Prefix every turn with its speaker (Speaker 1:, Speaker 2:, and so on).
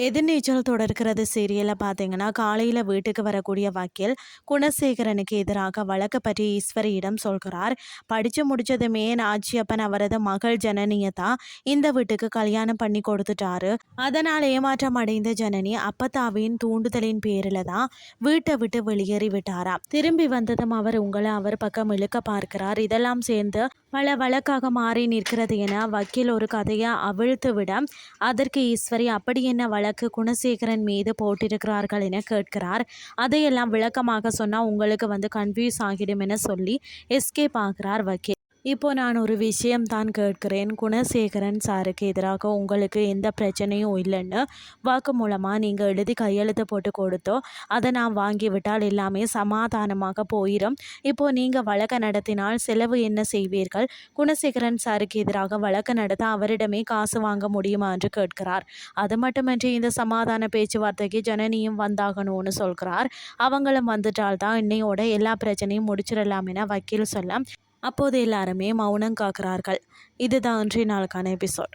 Speaker 1: எதிர்நீச்சல் தொடர்கிறது சீரியலை பார்த்தீங்கன்னா காலையில் வீட்டுக்கு வரக்கூடிய வக்கீல் குணசேகரனுக்கு எதிராக வழக்கு பற்றி ஈஸ்வரியிடம் சொல்கிறார். படித்து முடிச்சதுமே நாச்சியப்பன் அவரது மகள் ஜனனியை தான் இந்த வீட்டுக்கு கல்யாணம் பண்ணி கொடுத்துட்டாரு. அதனால் ஏமாற்றம் அடைந்த ஜனனி அப்பத்தாவின் தூண்டுதலின் பேரில் தான் வீட்டை விட்டு வெளியேறி விட்டாராம். திரும்பி வந்ததும் அவர் உங்களை அவர் பக்கம் இழுக்க பார்க்கிறார். இதெல்லாம் சேர்ந்து பல வழக்காக மாறி நிற்கிறது என வக்கீல் ஒரு கதையை அவிழ்த்து விட அதற்கு ஈஸ்வரி அப்படி என்ன வழக்கு குணசேகரன் மீது போட்டிருக்கிறார்கள் என கேட்கிறார். அதையெல்லாம் விளக்கமாக சொன்னால் உங்களுக்கு கன்ஃபியூஸ் ஆகிடும் என சொல்லி எஸ்கேப் ஆகிறார் வக்கீல். இப்போ நான் ஒரு விஷயம் தான் கேட்கிறேன். குணசேகரன் சாருக்கு எதிராக உங்களுக்கு எந்த பிரச்சனையும் இல்லைன்னு வாக்கு மூலமாக நீங்கள் எழுதி கையெழுத்து போட்டு கொடுத்தோ அதை நான் வாங்கிவிட்டால் எல்லாமே சமாதானமாக போயிடும். இப்போது நீங்கள் வழக்கு நடத்தினால் செலவு என்ன செய்வீர்கள்? குணசேகரன் சாருக்கு எதிராக வழக்கு நடத்த அவரிடமே காசு வாங்க முடியுமா என்று கேட்கிறார். அது மட்டுமின்றி இந்த சமாதான பேச்சுவார்த்தைக்கு ஜனனியும் வந்தாகணும்னு சொல்கிறார். அவங்களும் வந்துட்டால் தான் இன்னையோட எல்லா பிரச்சனையும் முடிச்சிடலாம் என வக்கீல் சொல்ல அப்போது எல்லாருமே மௌனம் காக்கிறார்கள். இதுதான் இன்றைய நாளுக்கான எபிசோட்.